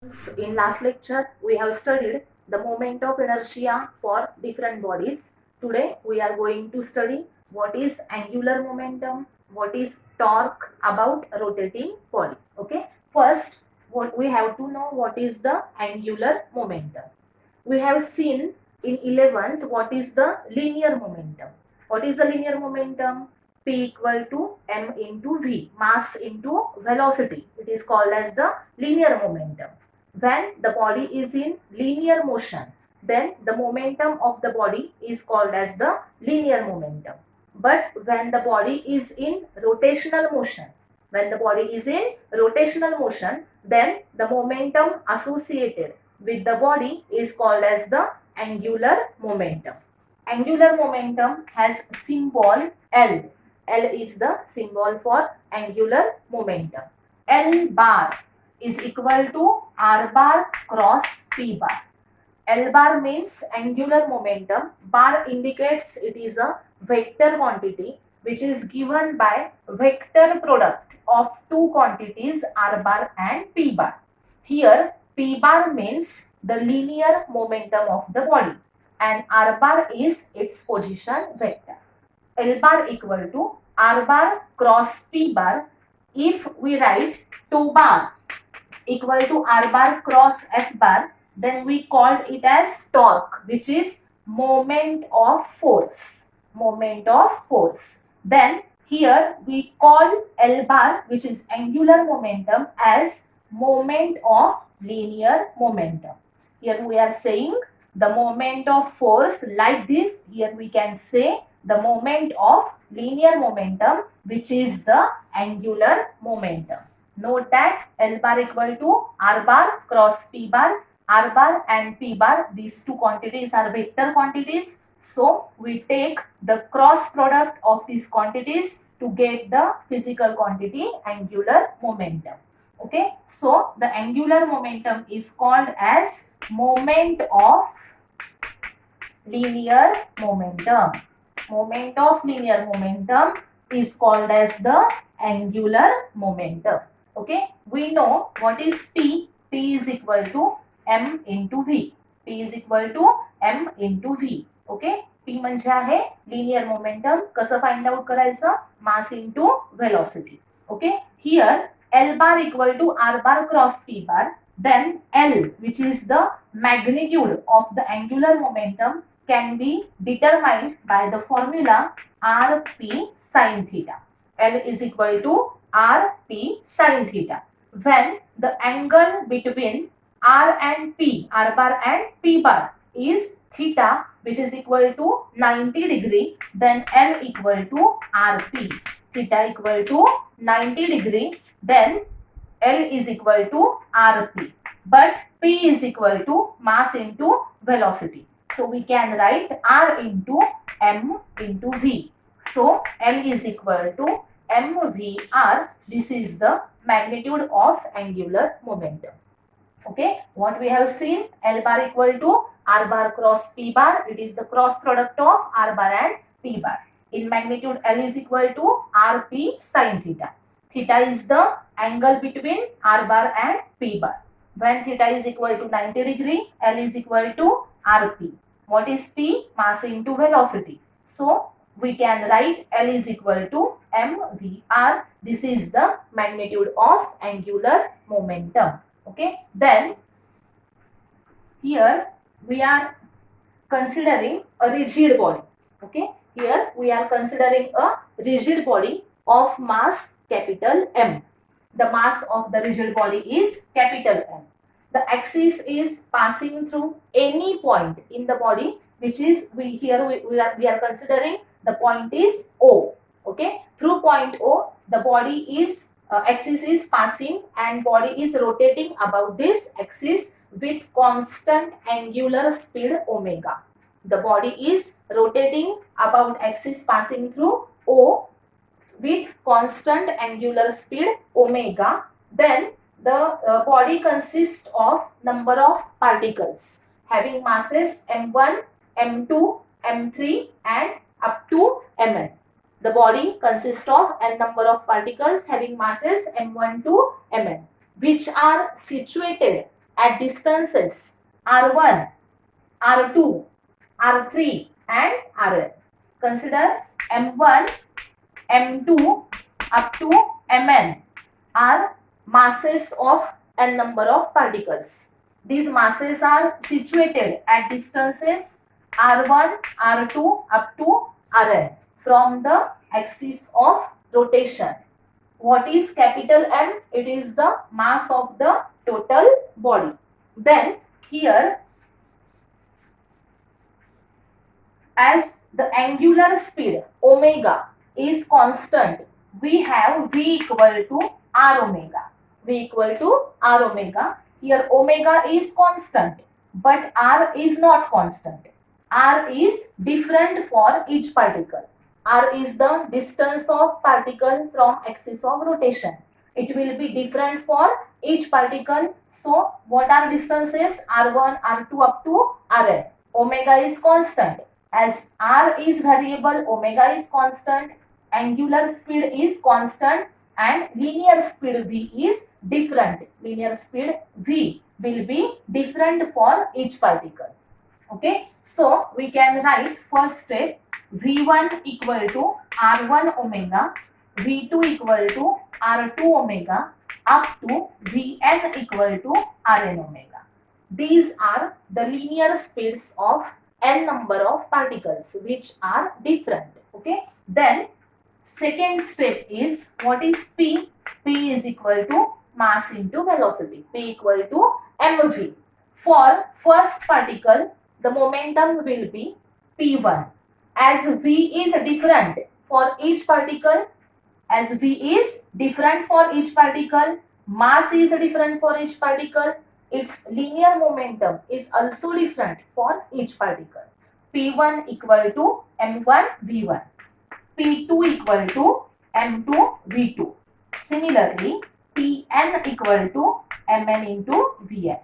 In last lecture, we have studied the moment of inertia for different bodies. Today, we are going to study what is angular momentum, what is torque about rotating body. Okay. First, what we have to know what is the angular momentum. We have seen in 11th what is the linear momentum. What is the linear momentum? P equal to m into v, mass into velocity. It is called as the linear momentum. When the body is in linear motion, then the momentum of the body is called as the linear momentum. But when the body is in rotational motion, then the momentum associated with the body is called as the angular momentum. Angular momentum has symbol L. L is the symbol for angular momentum. L bar is equal to R bar cross P bar. L bar means angular momentum. Bar indicates it is a vector quantity which is given by vector product of two quantities R bar and P bar. Here P bar means the linear momentum of the body and R bar is its position vector. L bar equal to R bar cross P bar. If we write 2 bar equal to R bar cross F bar, then we called it as torque, which is moment of force. Then here we call L bar, which is angular momentum, as moment of linear momentum. Here we are saying the moment of force like this. Here we can say the moment of linear momentum, which is the angular momentum. Note that L bar equal to R bar cross P bar. R bar and P bar, these two quantities are vector quantities. So we take the cross product of these quantities to get the physical quantity angular momentum. Okay. So the angular momentum is called as moment of linear momentum. Moment of linear momentum is called as the angular momentum. Okay, we know what is P. P is equal to m into v. P is equal to m into v. Okay, P म्हणजे आहे linear momentum. कसं find out करायचं? Mass into velocity. Okay, here L bar equal to R bar cross P bar. Then L, which is the magnitude of the angular momentum, can be determined by the formula Rp sin theta. L is equal to Rp sin theta. When the angle between R and P, R bar and P bar is theta, which is equal to 90 degree, then L equal to Rp. Theta equal to 90 degree, then L is equal to Rp. But P is equal to mass into velocity. So we can write R into M into V. So L is equal to mvr. This is the magnitude of angular momentum. Okay, what we have seen, L bar equal to R bar cross P bar. It is the cross product of R bar and P bar. In magnitude, L is equal to Rp sin theta. Theta is the angle between R bar and P bar. When theta is equal to 90 degree, L is equal to Rp. What is P? Mass into velocity. So we can write L is equal to mvr. This is the magnitude of angular momentum. Okay, then here we are considering a rigid body. Okay, here we are considering a rigid body of mass capital M. The mass of the rigid body is capital M. The axis is passing through any point in the body, which is we are considering the point is O. Okay, through point O the body is axis is passing and body is rotating about this axis with constant angular speed omega. The body is rotating about axis passing through O with constant angular speed omega. Then the body consists of number of particles having masses m1, m2, m3 and up to mn. The body consists of n number of particles having masses m1 to mn, which are situated at distances r1, r2, r3 and rn. Consider m1, m2 up to mn are masses of n number of particles. These masses are situated at distances r1, r2 up to rn from the axis of rotation. What is capital M? It is the mass of the total body. Then here, as the angular speed omega is constant, we have V equal to R omega. V equal to R omega. Here omega is constant, but R is not constant. R is different for each particle. R is the distance of particle from axis of rotation. It will be different for each particle. So what are distances? R1, R2 up to Rn. Omega is constant. As R is variable, omega is constant, angular speed is constant and linear speed V is different. Linear speed V will be different for each particle. Okay, so we can write first step V1 equal to R1 omega, V2 equal to R2 omega up to Vn equal to Rn omega. These are the linear speeds of n number of particles which are different. Okay, then second step is what is P? P is equal to mass into velocity. P equal to mv. For first particle, the momentum will be P1. As V is different for each particle, as V is different for each particle, mass is different for each particle, its linear momentum is also different for each particle. P1 equal to M1 V1. P2 equal to M2 V2. Similarly, Pn equal to Mn into Vn.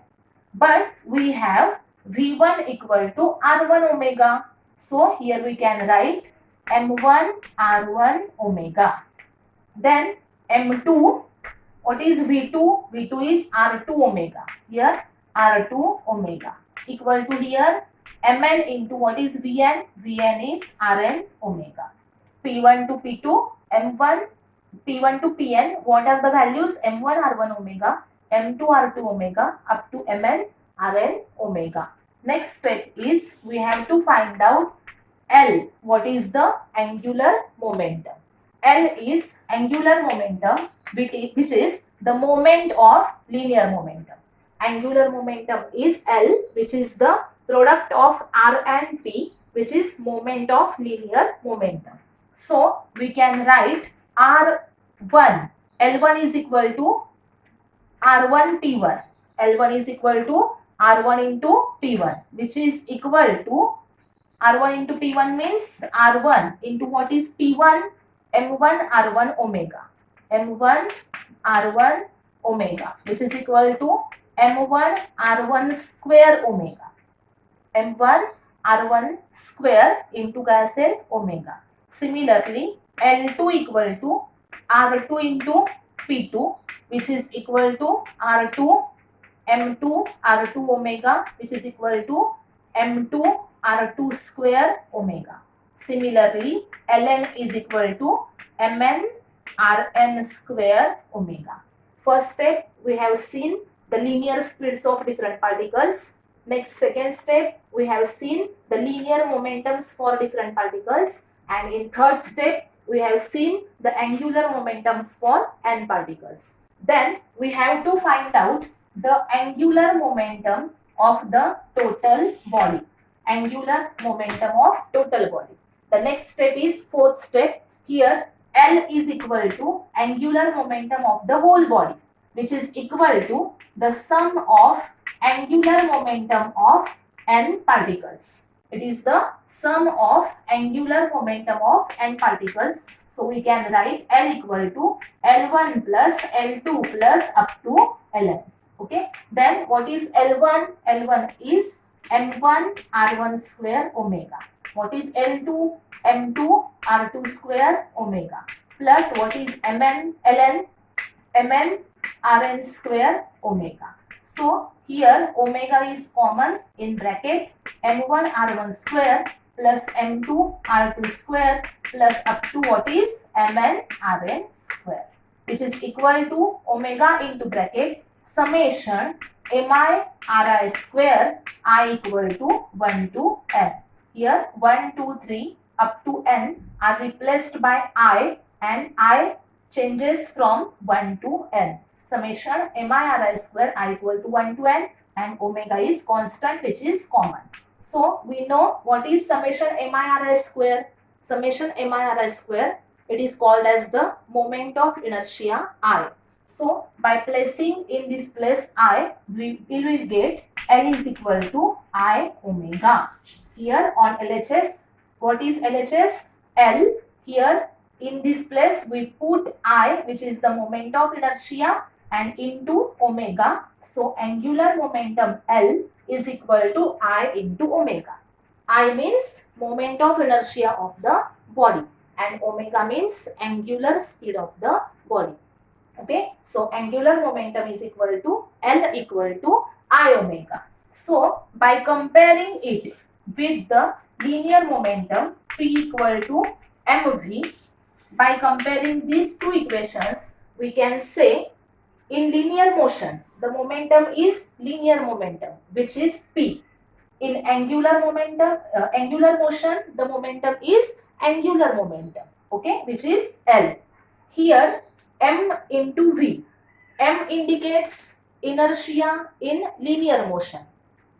But we have V1 equal to R1 omega. So here we can write M1 R1 omega. Then M2, what is V2? V2 is R2 omega. Here R2 omega equal to here Mn into what is Vn? Vn is Rn omega. P1 to P2, M1, P1 to Pn, what are the values? M1 R1 omega, M2 R2 omega up to Mn Rn omega. Next step is we have to find out L. What is the angular momentum? L is angular momentum, which is the moment of linear momentum. Angular momentum is L, which is the product of R and P, which is moment of linear momentum. So we can write R1, L1 is equal to R1 P1. L1 is equal to R1 into P1, which is equal to R1 into P1 means R1 into what is P1? M1 R1 omega. M1 R1 omega, which is equal to M1 R1 square omega. M1 R1 square into कैसे omega. Similarly, L2 equal to R2 into P2, which is equal to R2 M2 R2 omega, which is equal to M2 R2 square omega. Similarly, Ln is equal to Mn Rn square omega. First step, we have seen the linear speeds of different particles. Next, second step, we have seen the linear momentums for different particles. And in third step, we have seen the angular momentums for n particles. Then we have to find out the angular momentum of the total body. Angular momentum of total body. The next step is fourth step. Here L is equal to angular momentum of the whole body, which is equal to the sum of angular momentum of n particles. It is the sum of angular momentum of n particles. So we can write L equal to L1 plus L2 plus up to Ln. Okay. Then what is L1? L1 is M1 R1 square omega. What is L2? M2 R2 square omega. Plus what is Mn? Ln? Mn Rn square omega. So here omega is common in bracket m1 r1 square plus m2 r2 square plus up to what is mn rn square, which is equal to omega into bracket summation mi ri square I equal to 1 to n. Here 1, 2, 3 up to n are replaced by I, and I changes from 1 to n. Summation mi ri square I equal to 1 to n, and omega is constant, which is common. So we know what is summation mi ri square. Summation mi ri square, it is called as the moment of inertia I. So by placing in this place I, we will get L is equal to I omega. Here on LHS, what is LHS? L. Here in this place we put I, which is the moment of inertia, and into omega. So angular momentum L is equal to I into omega. I means moment of inertia of the body, and omega means angular speed of the body. Okay, so angular momentum is equal to L equal to I omega. So by comparing it with the linear momentum P equal to mv, by comparing these two equations, we can say in linear motion the momentum is linear momentum, which is P. In angular motion, the momentum is angular momentum, okay, which is L. Here m into v. M indicates inertia in linear motion.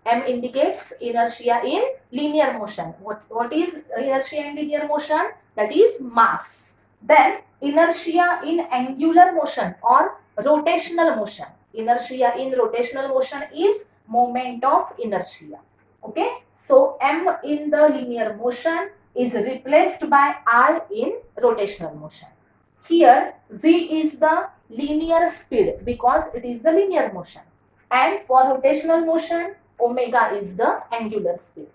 M indicates inertia in linear motion. What is inertia in linear motion? That is mass. Then inertia in angular motion or rotational motion. Inertia in rotational motion is moment of inertia. Okay. So M in the linear motion is replaced by I in rotational motion. Here V is the linear speed because it is the linear motion, and for rotational motion omega is the angular speed.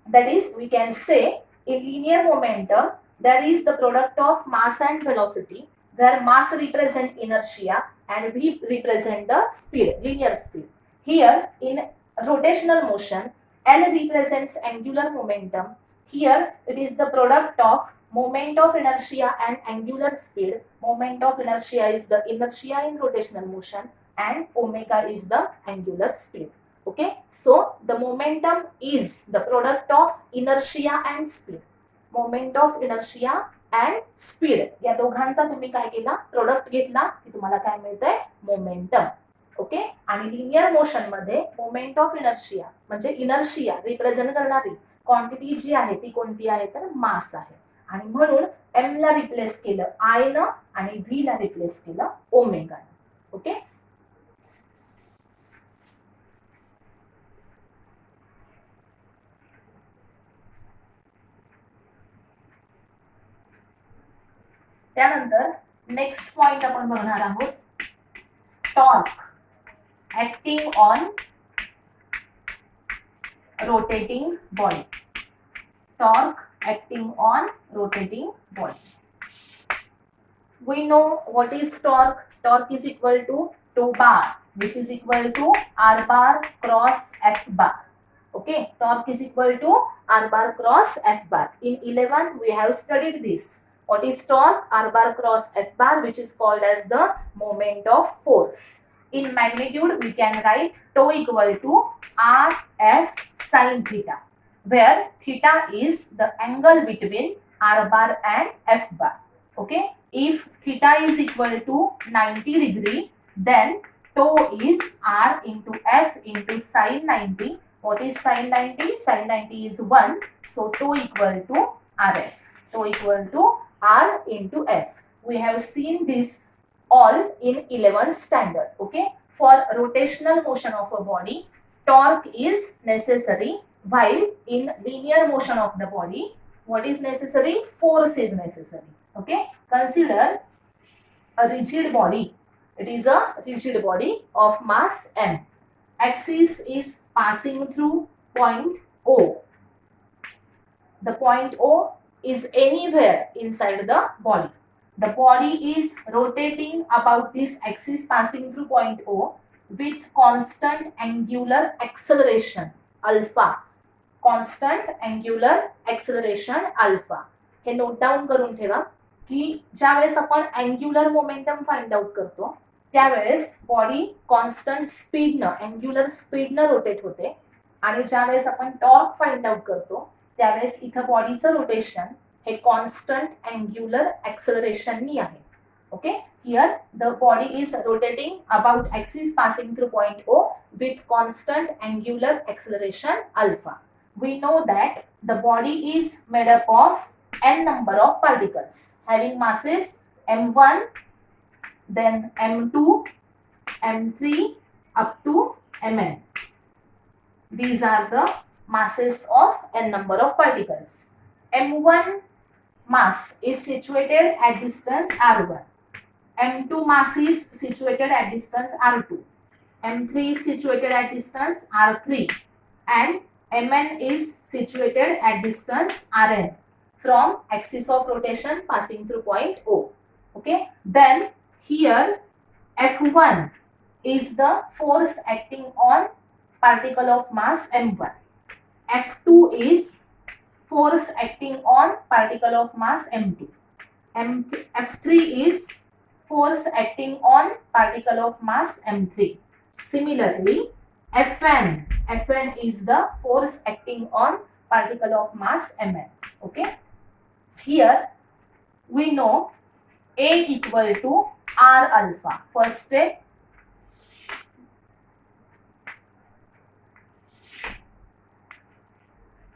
That is, we can say in linear momentum there is the product of mass and velocity, where mass represent inertia and V represent the speed, linear speed. Here in rotational motion L represents angular momentum. Here it is the product of moment of inertia and angular speed. Moment of inertia is the inertia in rotational motion, and omega is the angular speed. Okay, so the momentum is the product of inertia and speed. Moment of inertia and speed, या दोघांचा तुम्ही काय केला, product घेतला की तुम्हाला काय मिळतंय, मोमेंटम. ओके, आणि लिनियर मोशन मध्ये मोमेंट ऑफ इनर्शिया म्हणजे इनर्शिया रिप्रेझेंट करणारी क्वांटिटी जी आहे ती कोणती आहे, तर मास आहे. आणि म्हणून एम ला रिप्लेस केलं आय न आणि व्ही ला रिप्लेस केलं ओमेगा. ओके, त्यानंतर नेक्स्ट पॉइंट आपण बघणार आहोत, torque acting on rotating body. Torque acting on rotating body. We know what is torque. Torque is equal to 2 bar, which is equal to R bar cross F bar. Okay, torque is equal to R bar cross F bar. In 11 we have studied this. What is torque? R bar cross F bar, which is called as the moment of force. In magnitude we can write tau equal to R F sin theta, where theta is the angle between R bar and F bar. Okay, if theta is equal to 90 degree, then tau is R into F into sin 90. What is sin 90? Sin 90 is 1. So tau equal to RF. Tau equal to R into F. We have seen this all in 11th standard. Okay, for rotational motion of a body, torque is necessary, while in linear motion of the body, what is necessary? Force is necessary. Okay, consider a rigid body. It is a rigid body of mass m. Axis is passing through point O. The point O is anywhere inside the body. The body is rotating about this axis passing through point O. with constant angular acceleration alpha. Constant angular acceleration alpha. हे note down करून ठेवा की ज्यावेळेस आपण angular momentum find out करतो त्यावेळेस body constant स्पीडनं angular स्पीडनं rotate होते आणि ज्यावेळेस आपण टॉर्क फाइंड आउट करतो त्यावेळेस इथं बॉडीचं रोटेशन हे कॉन्स्टंट अँग्युलर एक्सेलरेशननी आहे. Okay, here the body is rotating about axis passing through point O with constant angular acceleration alpha. We know that the body is made up of n number of particles having masses m1, then m2, m3 up to mn. These are the masses of n number of particles. m1 mass is situated at distance r1. m2 mass is situated at distance r2. m3 is situated at distance r3 and mn is situated at distance rn from axis of rotation passing through point O. Okay, then here F1 is the force acting on particle of mass m1. F2 is force acting on particle of mass m2. F3 is force acting on particle of mass m3. Similarly, Fn is the force acting on particle of mass mn. Okay, here we know A equal to r alpha. First step,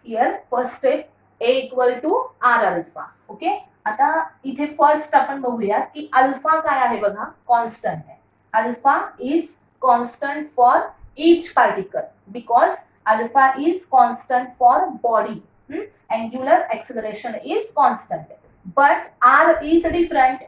here first step A equal to r alpha. Okay, आता इथे first आपण बघूया की alpha काय आहे बघा, constant आहे. Alpha is constant for each particle because alpha is constant for body. Angular acceleration is constant, but r is different.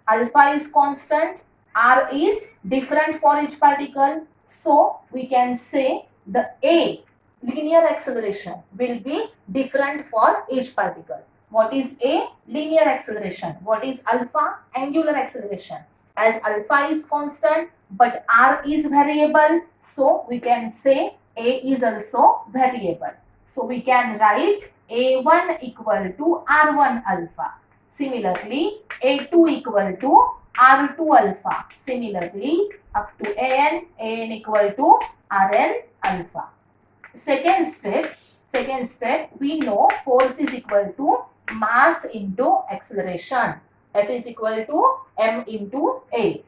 Alpha is constant, r is different for each particle, so we can say the A linear acceleration will be different for each particle. What is A? Linear acceleration. What is alpha? Angular acceleration. As alpha is constant but r is variable, so we can say A is also variable. So we can write A1 equal to r1 alpha. Similarly, A2 equal to r2 alpha. Similarly, up to an equal to rn alpha. Second step, we know force is equal to mass into acceleration. F is equal to m into A.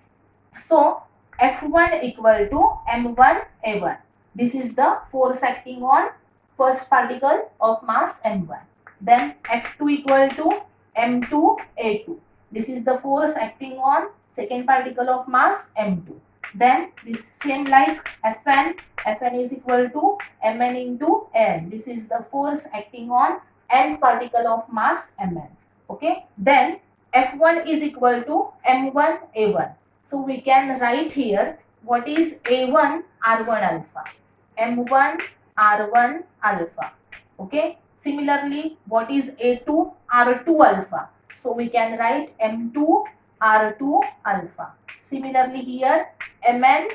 So F1 equal to m1 a1. This is the force acting on first particle of mass m1. Then F2 equal to m2 a2. This is the force acting on second particle of mass m2. Then this same like Fn is equal to mn into n. This is the force acting on nth particle of mass mn. Okay, then F1 is equal to m1 a1. So we can write here what is A1 r1 alpha, m1 r1 alpha. Okay, similarly what is A2 r2 alpha. So we can write m2 r2 alpha. Similarly here mn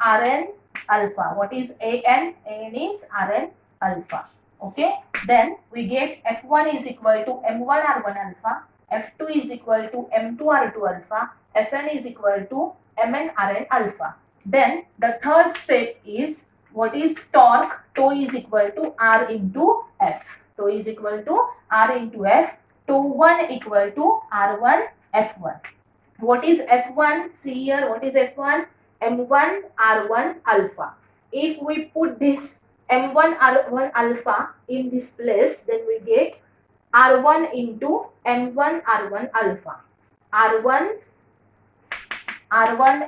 rn alpha. What is an? An is rn alpha. Okay, then we get F1 is equal to m1 r1 alpha, F2 is equal to m2 r2 alpha, Fn is equal to mn rn alpha. Then the third step is what is torque? Tau is equal to r into f. Tau is equal to r into f. Tau1 equal to r1 f1. What is f1? See here, what is f1? m1 r1 alpha. If we put this m1 r1 alpha in this place, then we get r1 into m1 r1 alpha. r1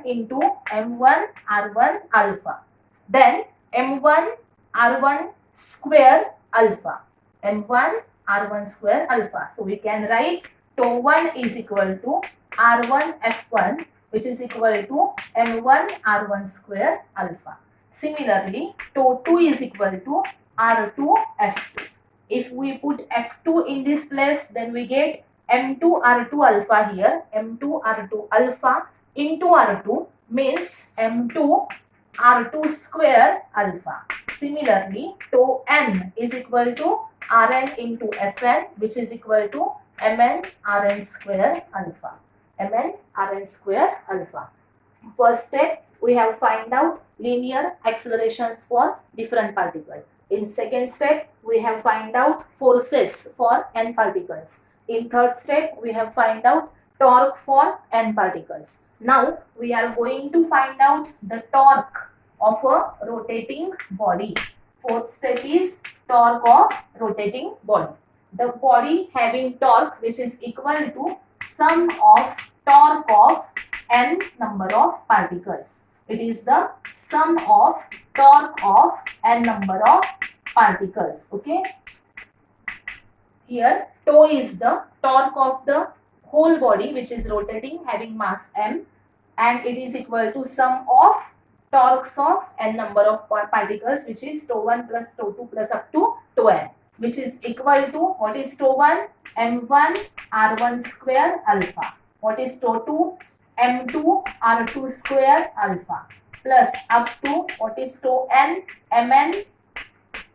into m1 r1 alpha. Then m1 r1 square alpha. m1 r1 square alpha. So we can write tau1 is equal to r1 f1, which is equal to m1 r1 square alpha. Similarly, tau2 is equal to r2 f2. If we put f2 in this place, then we get m2 r2 alpha here. m2 r2 alpha into r2 means m2 r2 square alpha. Similarly, tau n is equal to Rn into Fn, which is equal to Mn Rn square alpha. Mn Rn square alpha. First step, we have find out linear accelerations for different particles. In second step, we have find out forces for n particles. In third step, we have find out torque for n particles. Now, we are going to find out the torque of a rotating body. Fourth step is torque of rotating body. The body having torque which is equal to sum of torque of n number of particles. It is the sum of torque of n number of particles. Okay. Here tau is the torque of the whole body which is rotating having mass m, and it is equal to sum of torques of n number of particles, which is tau 1 plus tau 2 plus up to tau n, which is equal to, what is tau 1? m1 r1 square alpha. What is tau 2? m2 r2 square alpha plus up to, what is tau n? mn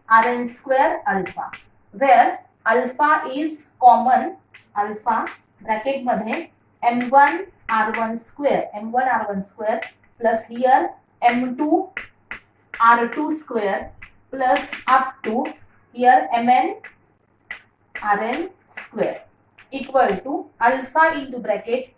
Rn square alpha, where alpha is common. Alpha bracket मध्ये m1 r1 square plus here m2 r2 square plus up to here mn Rn square equal to alpha into bracket,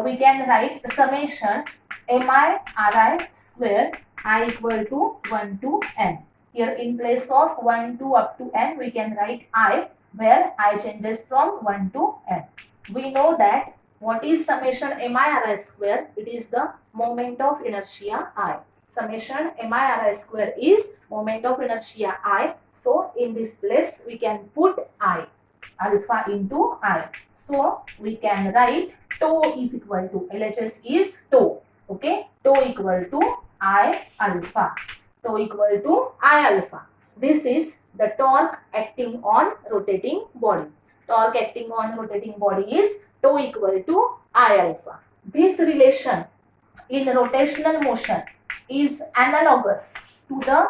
we can write summation mi ri square I equal to 1 to n. Here in place of 1 to up to n, we can write I, where I changes from 1 to n. We know that what is summation mi ri square? It is the moment of inertia I. Summation mi ri square is moment of inertia I. So in this place we can put I, alpha into I. So we can write tau is equal to, LHS is tau. Okay, tau equal to I alpha. Tau equal to I alpha. This is the torque acting on rotating body. Torque acting on rotating body is tau equal to I alpha. This relation in rotational motion is analogous to the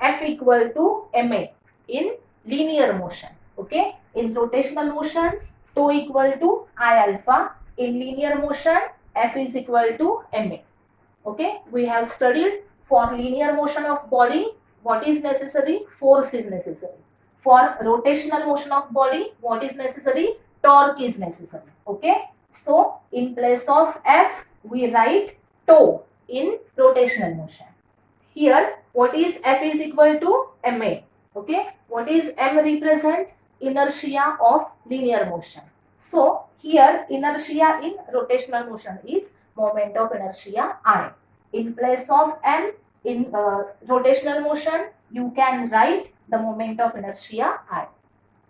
F equal to ma in linear motion. Okay, in rotational motion tau equal to I alpha. In linear motion F is equal to ma. Okay, we have studied for linear motion of body what is necessary? Force is necessary. For rotational motion of body, what is necessary? Torque is necessary. Okay, so in place of F we write tau in rotational motion. Here what is F is equal to ma. Okay, what is m represent? Inertia of linear motion. So here inertia in rotational motion is moment of inertia I. In place of m in rotational motion, you can write the moment of inertia I.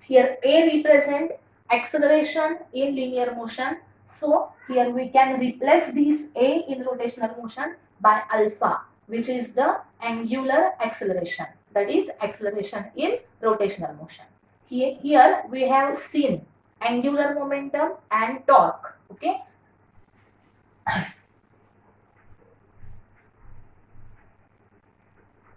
Here A represent acceleration in linear motion. So here we can replace this A in rotational motion by alpha, which is the angular acceleration. That is acceleration in rotational motion. Here we have seen angular momentum and torque. Okay.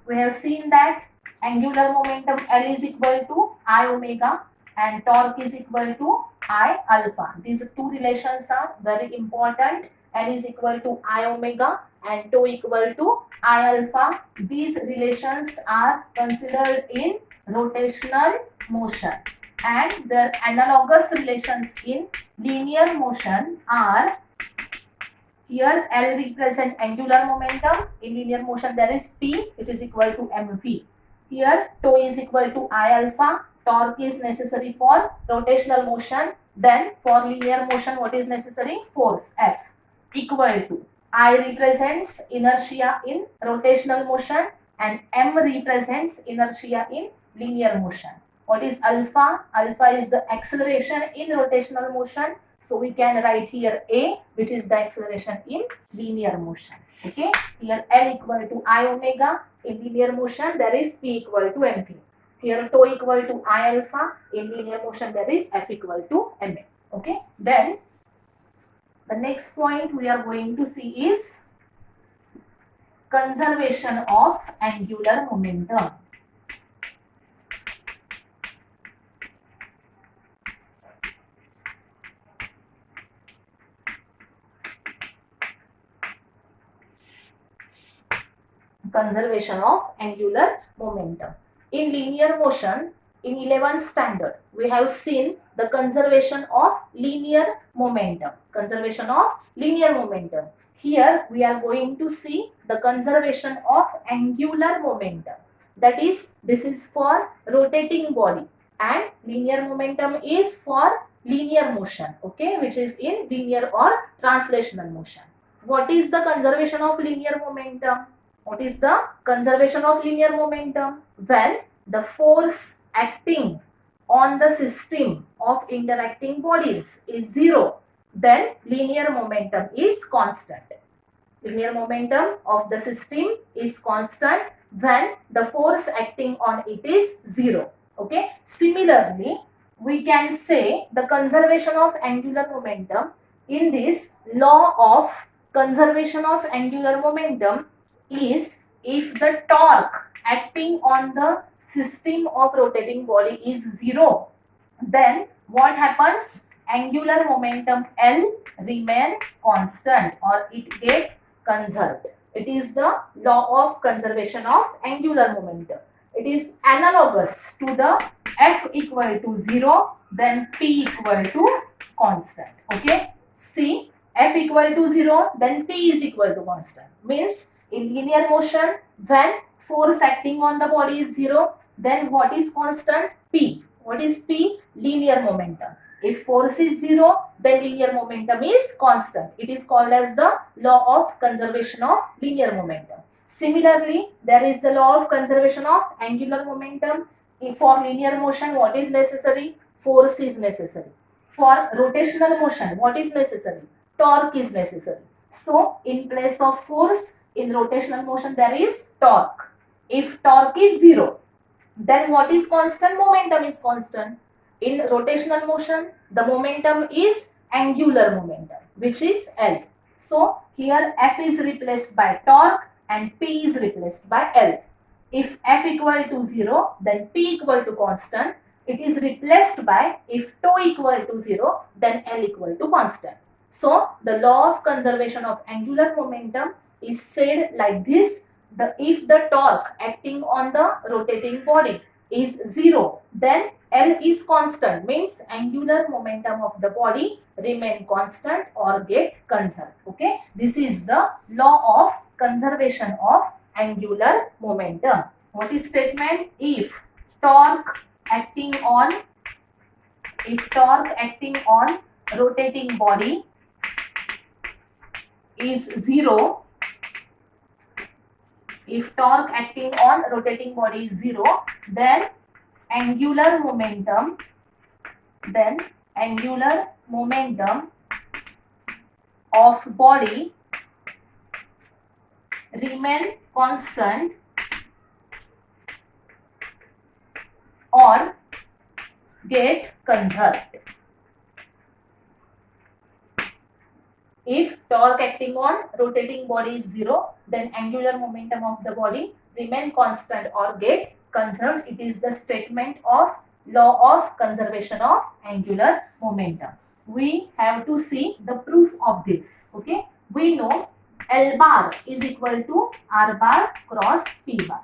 We have seen that angular momentum L is equal to I omega and torque is equal to I alpha. These two relations are very important. L is equal to I omega and tau equal to I alpha. These relations are considered in rotational motion, and their analogous relations in linear motion are, here L represent angular momentum. In linear motion there is P, which is equal to mv. Here tau is equal to I alpha. Torque is necessary for rotational motion. Then for linear motion what is necessary? Force F equal to I represents inertia in rotational motion and m represents inertia in linear motion. What is alpha? Alpha is the acceleration in rotational motion. So we can write here A, which is the acceleration in linear motion. Okay, here L equal to I omega. In linear motion there is P equal to mp. Here tau equal to I alpha. In linear motion there is F equal to ma. Okay, then the next point we are going to see is conservation of angular momentum. Conservation of angular momentum. In linear motion, in 11th standard, we have seen the conservation of linear momentum. Conservation of linear momentum. Here we are going to see the conservation of angular momentum. That is, this is for rotating body and linear momentum is for linear motion, okay, which is in linear or translational motion. What is the conservation of linear momentum? What is the conservation of linear momentum? When the force acting on the system of interacting bodies is zero, then linear momentum is constant. Linear momentum of the system is constant when the force acting on it is zero. Okay. Similarly, we can say the conservation of angular momentum in this law of conservation of angular momentum is if the torque acting on the system of rotating body is zero, then what happens? Angular momentum L remain constant or it get conserved. It is the law of conservation of angular momentum. It is analogous to the F equal to 0, then P equal to constant. Okay. See, F equal to 0, then P is equal to constant. Means in linear motion, when force acting on the body is 0, then what is constant? P. What is P? Linear momentum. If force is 0, then linear momentum is constant. It is called as the law of conservation of linear momentum. Similarly, there is the law of conservation of angular momentum. For linear motion, what is necessary? Force is necessary. For rotational motion, what is necessary? Torque is necessary. So, in place of force, in rotational motion, there is torque. If torque is 0, then what is constant? Momentum is constant. In rotational motion, the momentum is angular momentum, which is L. So, here F is replaced by torque and P is replaced by L. If F equal to 0, then P equal to constant. It is replaced by, if tau equal to 0, then L equal to constant. So, the law of conservation of angular momentum is said like this. If the torque acting on the rotating body is 0, then L is constant, means angular momentum of the body remain constant or get conserved. Okay, this is the law of conservation of angular momentum. What is statement? If torque acting on rotating body is 0, if torque acting on rotating body is 0, then angular momentum of body remain constant or get conserved. If torque acting on rotating body is 0, then angular momentum of the body remain constant or get conserved. It is the statement of law of conservation of angular momentum. We have to see the proof of this. Okay, we know L bar is equal to R bar cross P bar.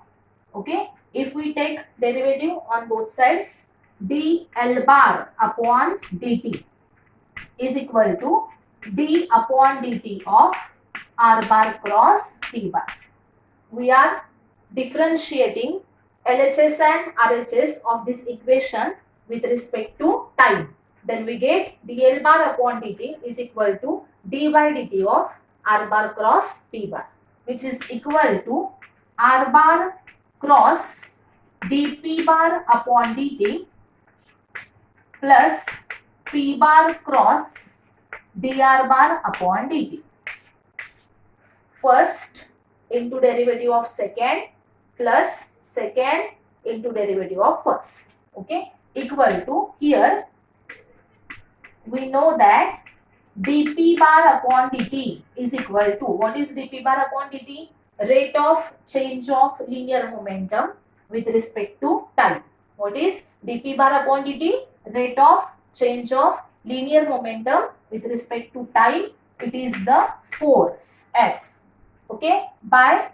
Okay, if we take derivative on both sides, dL bar upon dt is equal to d upon dt of R bar cross P bar. We are differentiating LHS and RHS of this equation with respect to time. Then we get dL bar upon dt is equal to d by dt of R bar cross P bar, which is equal to R bar cross dP bar upon dt plus P bar cross dr bar upon dt. First into derivative of second plus second into derivative of first. Okay, equal to, here we know that dP bar upon dt is equal to, what is dP bar upon dt? rate of change of linear momentum with respect to time. What is dp bar upon dt? Rate of change of linear momentum with respect to time. It is the force F. Okay, by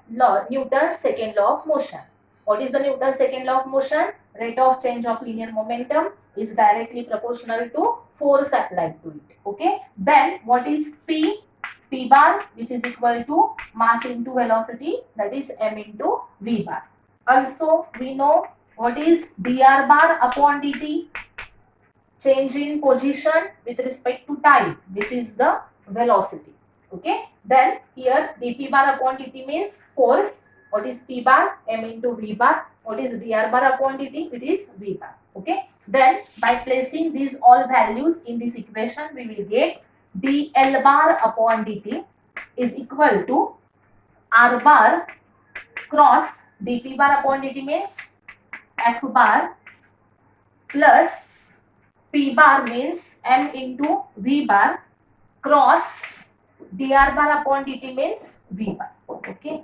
Newton's second law of motion. What is the Newton's second law of motion? Rate of change of linear momentum is directly proportional to force applied to it. Okay, then what is P? P bar, which is equal to mass into velocity, that is m into v bar. Also, we know what is dr bar upon dt? Change in position with respect to time, which is the velocity. Okay, then here dp bar upon dt means force. What is p bar? M into v bar. What is dr bar upon dt? It is v bar. Okay, then by placing these all values in this equation, we will get dl bar upon dt is equal to r bar cross dp bar upon dt means f bar plus p bar means m into v bar cross dr bar upon dt means v bar. Okay,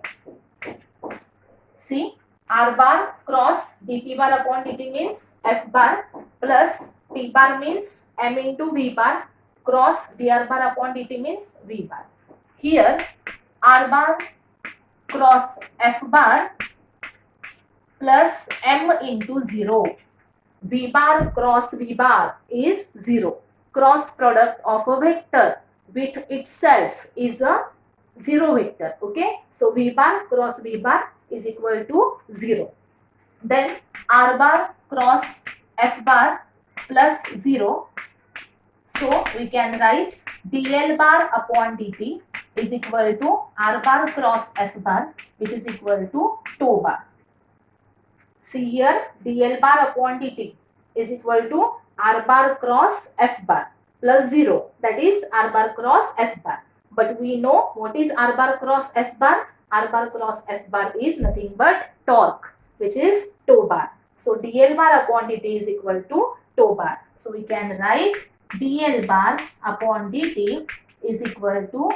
see, r bar cross dp bar upon dt means f bar plus p bar means m into v bar cross dr bar upon dt means v bar. Here r bar cross f bar plus m into 0. V bar cross V bar is 0. Cross product of a vector with itself is a 0 vector. Okay, so V bar cross V bar is equal to 0. Then R bar cross F bar plus 0. So we can write dl bar upon dt is equal to R bar cross F bar, which is equal to tau bar. See here, dl bar upon dt is equal to r bar cross f bar plus 0, that is r bar cross f bar. But we know what is r bar cross f bar? R bar cross f bar is nothing but torque, which is tau bar. So dl bar upon dt is equal to tau bar. So we can write dl bar upon dt is equal to,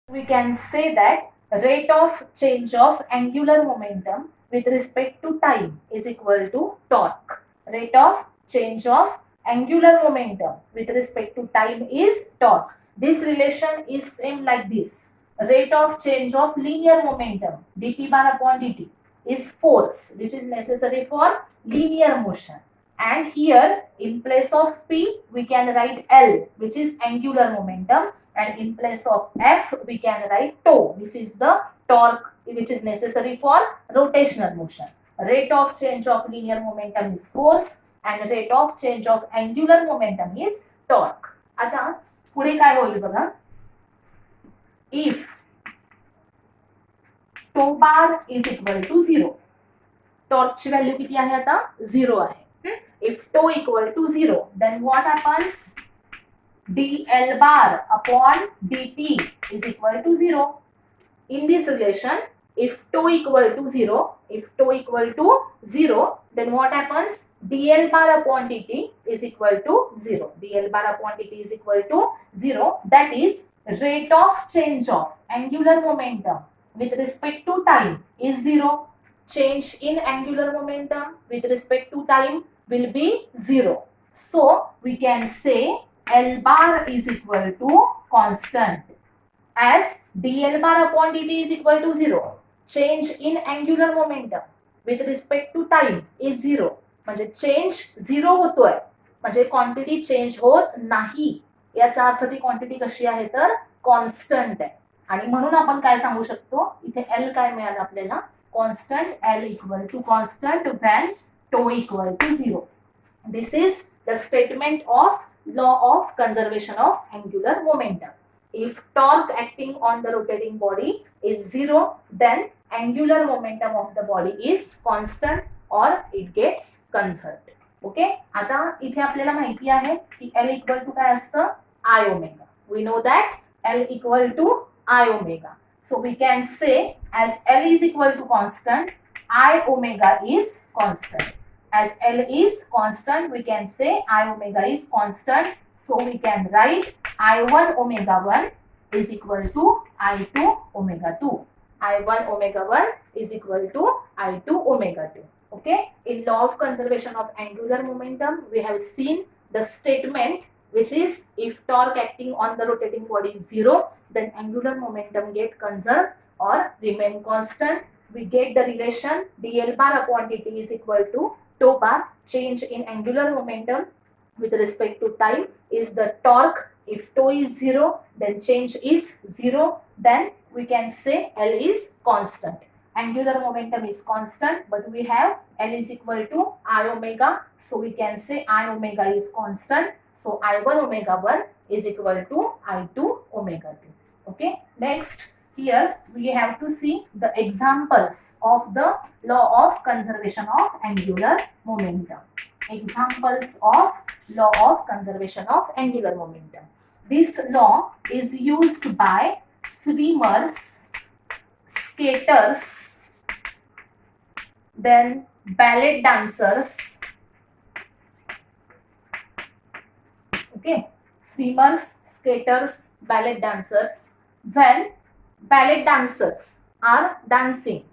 we can say that rate of change of angular momentum with respect to time is equal to torque. Rate of change of angular momentum with respect to time is torque. This relation is same like this. Rate of change of linear momentum dp bar upon dt is force, which is necessary for linear motion. And here in place of P we can write L, which is angular momentum, and in place of F we can write tau, which is the torque which is necessary for rotational motion. Rate of change of linear momentum is force and rate of change of angular momentum is torque. आता पुढे काय होईल बघा, if tau bar is equal to 0, torque ची value किती आहे आता 0 आहे. If tau equal to 0, then what happens? dl bar upon dt is equal to 0. In this relation, if tau equal to 0, then what happens? dl bar upon dt is equal to 0. dl bar upon dt is equal to 0. That is rate of change of angular momentum with respect to time is 0. Change in angular momentum with respect to time will be 0. So we can say L bar is equal to constant, as dl bar upon dt is equal to 0. Change in angular momentum with respect to time is 0. म्हणजे change 0 होतोय, म्हणजे quantity change होत नाही. याचा अर्थ ती quantity कशी आहे तर कॉन्स्टंट आहे. आणि म्हणून आपण काय सांगू शकतो, इथे L काय मिळालं आपल्याला, constant L equal to constant when tau equal to 0. This is the statement of law of conservation of angular momentum. If torque acting on the rotating body is 0, then angular momentum of the body is constant or it gets conserved. Okay, आता इथे आपल्याला माहिती आहे की L equal to काय असतं, I omega. We know that L equal to I omega. So we can say as L is equal to constant, I omega is constant. As L is constant, we can say I omega is constant. So we can write I1 omega 1 is equal to I2 omega 2. I1 omega 1 is equal to I2 omega 2. Okay, in law of conservation of angular momentum, we have seen the statement which is if torque acting on the rotating body is 0, then angular momentum get conserved or remain constant. We get the relation dl bar upon dt is equal to tau bar, change in angular momentum with respect to time is the torque. If tau is 0, then change is 0, then we can say L is constant. Angular momentum is constant, but we have L is equal to I omega, so we can say I omega is constant. So I1 omega 1 is equal to I2 omega 2. Okay, next here we have to see the examples of the law of conservation of angular momentum. Examples of law of conservation of angular momentum. This law is used by swimmers, skaters, then ballet dancers. Okay, swimmers, skaters, ballet dancers. When ballet dancers are dancing,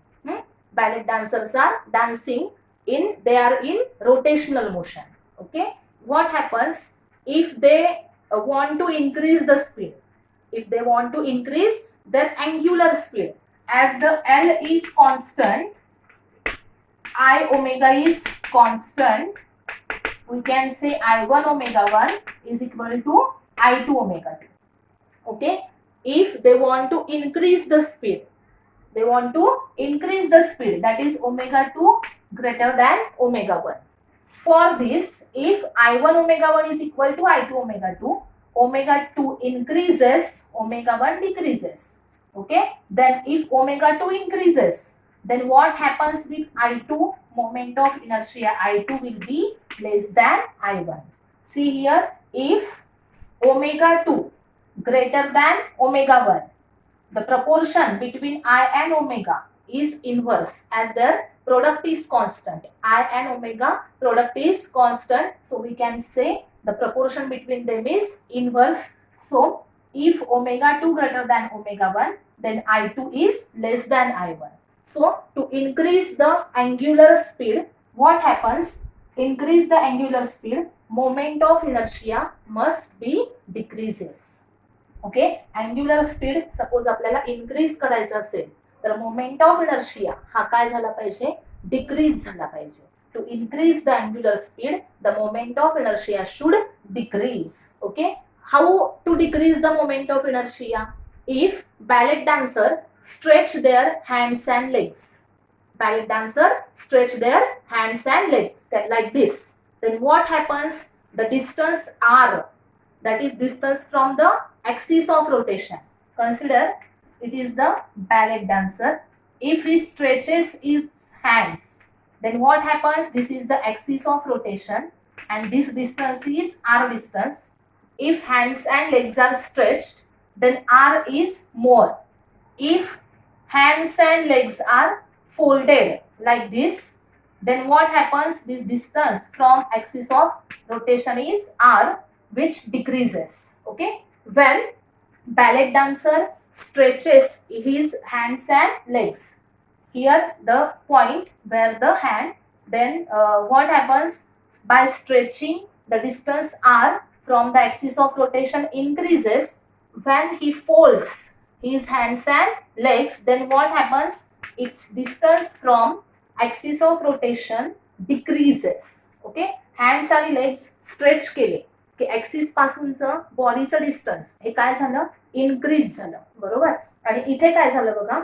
ballet dancers are dancing they are in rotational motion. Okay, what happens if they want to increase the speed? If they want to increase their angular speed, as the L is constant, I omega is constant, we can say I1 omega 1 is equal to I2 omega 2. Okay, if they want to increase the speed, that is omega 2 greater than omega 1. For this, if I1 omega 1 is equal to I2 omega 2 increases, omega 1 decreases. Okay, then if omega 2 increases, then what happens with I2? Moment of inertia I2 will be less than I1. See here, if omega 2 greater than omega 1, the proportion between I and omega is inverse as their product is constant. I and omega product is constant. So we can say the proportion between them is inverse. So if omega 2 greater than omega 1, then I2 is less than I1. So to increase the angular speed, what happens? Increase the angular speed, moment of inertia must be decreases. Okay, angular speed suppose आपल्याला increase करायचं असेल तर moment of inertia हा काय झाला पाहिजे? Decrease झाला पाहिजे. To increase the angular speed the moment of inertia should decrease. Okay, how to decrease the moment of inertia? If ballet dancer stretch their hands and legs, ballet dancer stretch their hands and legs like this, then what happens? The distance r, that is distance from the axis of rotation. Consider it is the ballet dancer. If he stretches his hands, then what happens? This is the axis of rotation and this distance is r distance. If hands and legs are stretched, then r is more. If hands and legs are folded like this, then what happens? This distance from axis of rotation is r, which decreases. Okay, when ballet dancer stretches his hands and legs, here the point where the hand, then what happens? By stretching, the distance r from the axis of rotation increases. When he folds his hands and legs, then what happens? Its distance from axis of rotation decreases. Okay, hands आणि legs stretch केले की axis पासूनचं बॉडीचं distance हे काय झालं? Increase झालं. बरोबर. आणि इथे काय झालं बघा,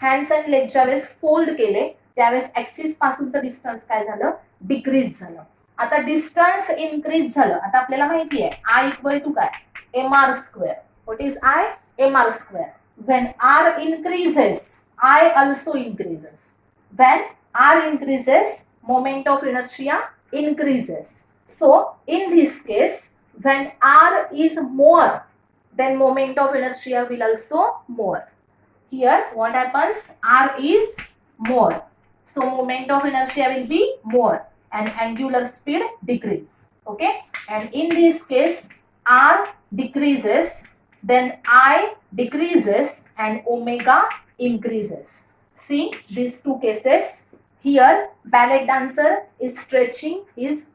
हँड्स अँड लेग ज्या वेळेस फोल्ड केले त्यावेळेस ऍक्सिस पासूनचं डिस्टन्स काय झालं? डिक्रीज झालं. आता डिस्टन्स इन्क्रीज झालं. आता आपल्याला माहिती आहे आय इक्वल टू काय? M R square. What is I? M R square. When R increases, I also increases. When R increases, moment of inertia increases. So in this case, when r is more, then moment of inertia will also more. Here what happens? R is more, so moment of inertia will be more and angular speed decrease. Okay, and in this case r decreases, then I decreases and omega increases. See these two cases. Here ballet dancer is stretching his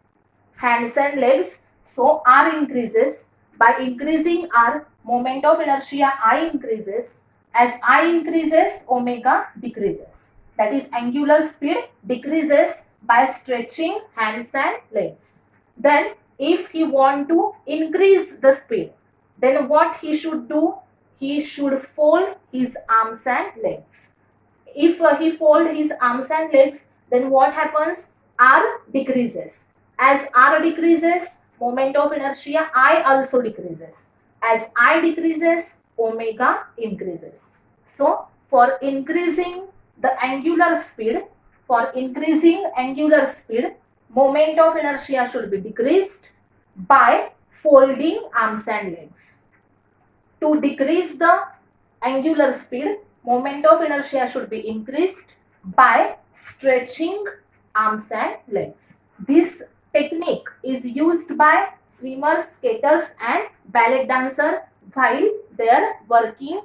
hands and legs, so R increases. By increasing R, moment of inertia I increases. As I increases, omega decreases. That is, angular speed decreases by stretching hands and legs. Then if he want to increase the speed, then what he should do? He should fold his arms and legs. If he fold his arms and legs, then what happens? R decreases. As R decreases, moment of inertia I also decreases. As I decreases, omega increases. So for increasing the angular speed, moment of inertia should be decreased by folding arms and legs. To decrease the angular speed, moment of inertia should be increased by stretching arms and legs. This technique is used by swimmers, skaters and ballet dancer while they are working.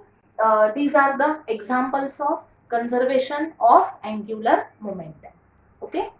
These are the examples of conservation of angular momentum. Okay.